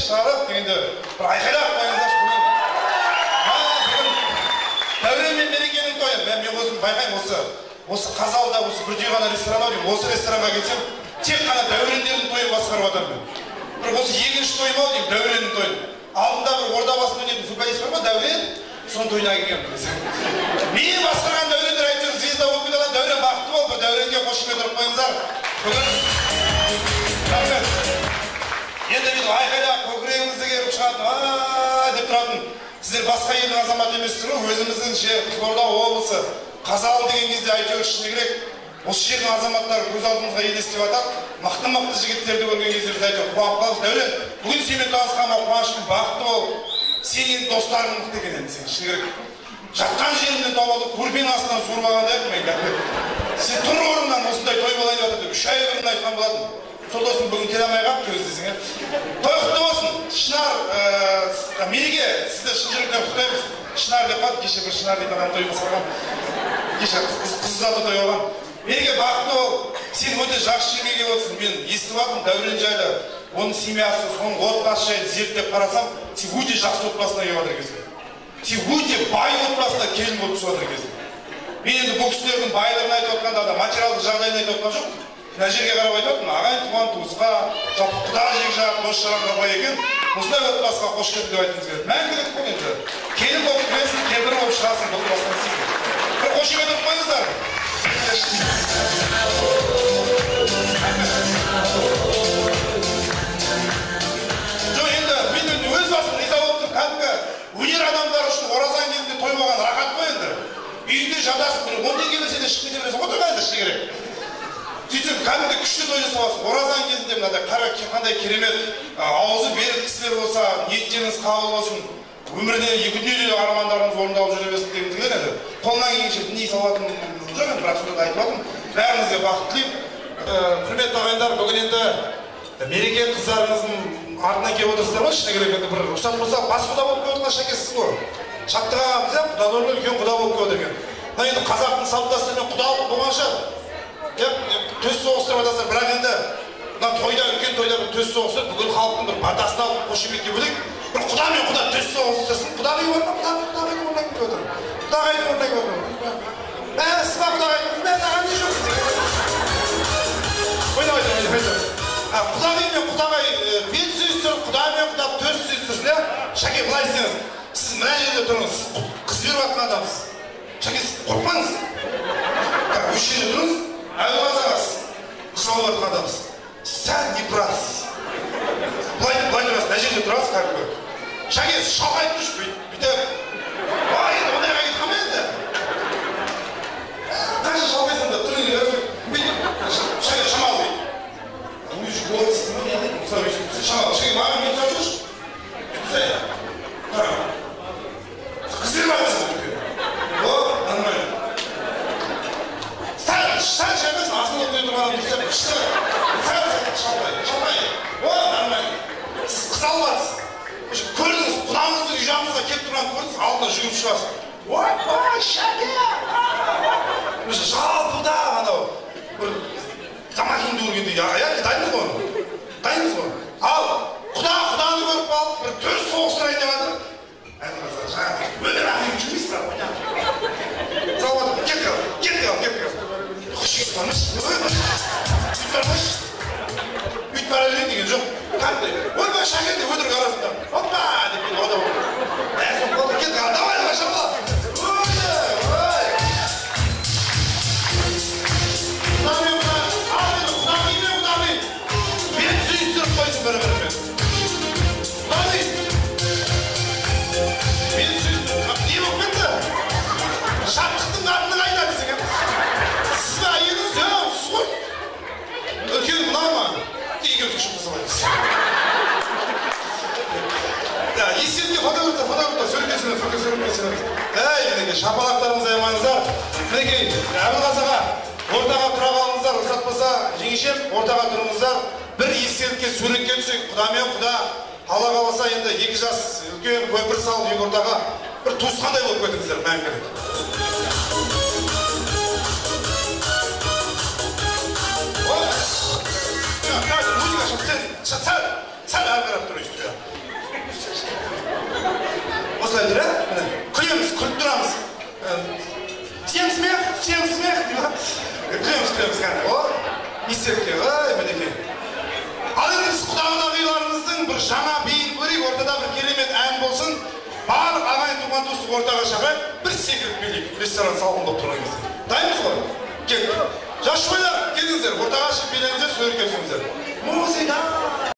шығарып дегенде бір айқайлап қойыңыздаршы бүгін. Дәурен мен Мерекенің тойы. Мен өзім байқаймын осы Қазалыда осы бірдей ғана ресторан бар. Осы ресторанға келсем, тек қана Дәурендердің тойын басқарып жатырмын мен. Бір осы екінші тойым ау деймін, Дәуреннің тойын. Алдында бір Ордабасында өтетін футболист бар ма, Дәурен? Соның тойына келгенмін. Мен басқарған Дәурендер әйтеуір звезда болып кете алған. Дәурен бақытты бол, бір Дәуренге қошемет ұрып қойыңыздар. Бүгін енді бүйтіп айқайлап көкірегіңізді керіп шығатын, деп тұратын. Сіздер басқа елдің азаматы емессіздер ғой, өзіміздің Қызылорда облысы Қазалы деген кезде әйтеуір шыны керек. Осы жердің азаматтары көз алдымызға елестеп жатады. Мықты жігіттерді көрген кезде біз әйтеуір қуанып қаламыз. Дәурен, бүгін сенімен танысқаныма қуаныштымын, бақытты бол. Сен енді достарың мықты екен енді сен шыны керек. Жатқан жеріңнен тауып алып, көрпенің астынан суырып алғандай мен сен тұр орнынан осындай той болайын деп жатыр деп 3 ай бұрын айтқан болатын. Сол досым бүгін келе алмай қалыпты өздесің. Той құтты болсын. Шынар, Мереке, сізді шын жүректен құттықтаймыз. Шынар деп қалды, кеше бір Шынар дейтін адам той басқарған. Кеше қыз заты той алған. Мереке бақытты бол. Сен өте жақсы жерге келіп отырсың. Мен естіп алдым Дәурен жайлы, оның семьясы, соның отбасы жайлы зерттеп қарасам, сен өте жақсы отбасына келіп жатыр екенсің. Сен өте бай отбасына келін болып түсіп жатыр екенсің. Мен енді бұл кісілердің байлығын айтып отқанда да материалдық жағдайын айтып отқан жоқпын. Мына жерге қарап айтып ағайын туған туысқа, жалпы құда жекжат, дос жаранға бай екен, осындай отбасыға қош келдің деп айтқымыз келеді. Мәңгілік бұл енді. Келін болып кіресің, кемпір болып шығасың бұл отбасынан сен. Бір қошемет ұрып қойыңыздар. Жоқ енді мен өз басым риза болып тұрмын. Кәдімгі өнер адамдары үшін оразан кезінде той болған рахат қой енді. Үйінде жатасың, 10 теңге берсе де шығып кете бересің, отырмайды шыны керек. Сөйтіп кәдімгі күшті той жасаласың. Оразан кезінде мынадай қара қандай керемет аузы берік кісілер болса, ниеттеріңіз қабыл болсын. Өмірде екі дүниелі армандарыңыз орындалып жүре берсін дегім келеді. Қолынан келгенше діни сауатын жоқ енді, бірақ сонда айтып жатырмын. Бәріңізге бақыт тілеймін. Құрметті ағайындар, бүгін енді Мереке қыздарыңыздың артынан келіп отырсыздар ғой, шыны керек енді бір рұқсат болса бас құда болып келіп отырған шәкесіз ғой. Шаттығамыз иә, құдаларлы үлкен құда болып келіп отыр екен. Мына енді қазақтың салт дәстүрімен құдалық болған шығар. Төс соғыстырып жатасыздар, бірақ енді мына тойда, үлкен тойда бір төс соғыстырып, бүкіл халықтың бір батасын алып қошеметке бөлек, бір құда мен құда төс соғыстырсын, құдағи орнына, құдағайдың орнына келіп отыр. Құдағайдың орнына келіп отыр. Сіз ба құдағайдың, мен ағам не жоқ. Құдағи мен құдағай бет сүйістіріп, құда мен құда төс сүйістірсін, иә? Шәке, былай істеңіз, сіз мына жерде тұрыңыз, қыз беріп жатқан адамсыз. Шәке, сіз қорқпаңыз. Осы жерде тұрыңыз, әлі қазағыз, қыз алып жатқан адамсыз. Сәл не тұрасыз. Былай тұрасыз, мына жерде тұрасыз, кәдімгі. Шәке, сіз шалқайып тұршы, бүйтіп. Енді ондайға айтқан ма енді? Қанша шалқайсың да тұрың Шәке, шамал бей. Шамал, Шәке, маған мен тұрып жүрші. Қыз беріп жатырсың. О, нормально. Сәл шәкесін, асыл өтіне тұрғанын тұрсап, сәл шалқай. О, нормально. Сіз қыз алып жатырсыз. Көрдіңіз, құдамыздың үй жағымызға келіп тұрған көрдіңіз, алдына жүгіріп шығасыз. Опа, Шәке! Жалпыда анау бір тамақинді көргендей, дайынсыз ғой? Дайынсыз ғой? Ал құданы көріп қалып, бір төс соғыстырайын деп жатыр. Өнер ақиып жүрмейсіз ба? Салып жатыр, кет қал. Құшық бармыш. Бүйтіп бара берейін деген жоқ. Қандай? Ойбай, Шәке деп өтірік арасында. Опа! Деп кетіп ода болды. Соң болды, кет қал. Давай, шапала. Бір-бірімен. Құдағи! Мен сөзім, не болып кетті? Шаттықтың артының айда десең, сіз бе әйеліңіз? Сіз ғой. Үлкен мұнау ма? Екеуді күшіп қысылайыз. Естерінде фотографтар, сөйлемесіңіз. Мінеке, шапалақтарыңызды аямаңыздар. Мінеке, Әбілғазыға ортаға тұра қалыңыздар, рұқсат болса, жеңешем, ортаға тұрыңыздар. Бір естелікке суретке түсек, құда мен құда, Алла қаласа енді екі жас үлкен көпір салып екі ортаға бір туысқандай болып кетіңіздер, мәңгілік. Музыка, сәл ары қарап тұрайсыз. Осылай тұр, күлеміз, күліп тұрамыз. Всем смех, күлеміз, кәне. О, есепке, мінеке. Ал енді біз құдағыдағыларымыздың бір жаңа бейін көрейік, ортада бір керемет ән болсын. Барлық ағайын туған туысты ортаға шақырайық, бір секіріп билейік, ресторан салқын болып тұрған кезде. Дайынбыз ғой? Кел. Жас шойдар, келіңіздер, ортаға шығып билеңіздер, суретке түсіңіздер. Музыка!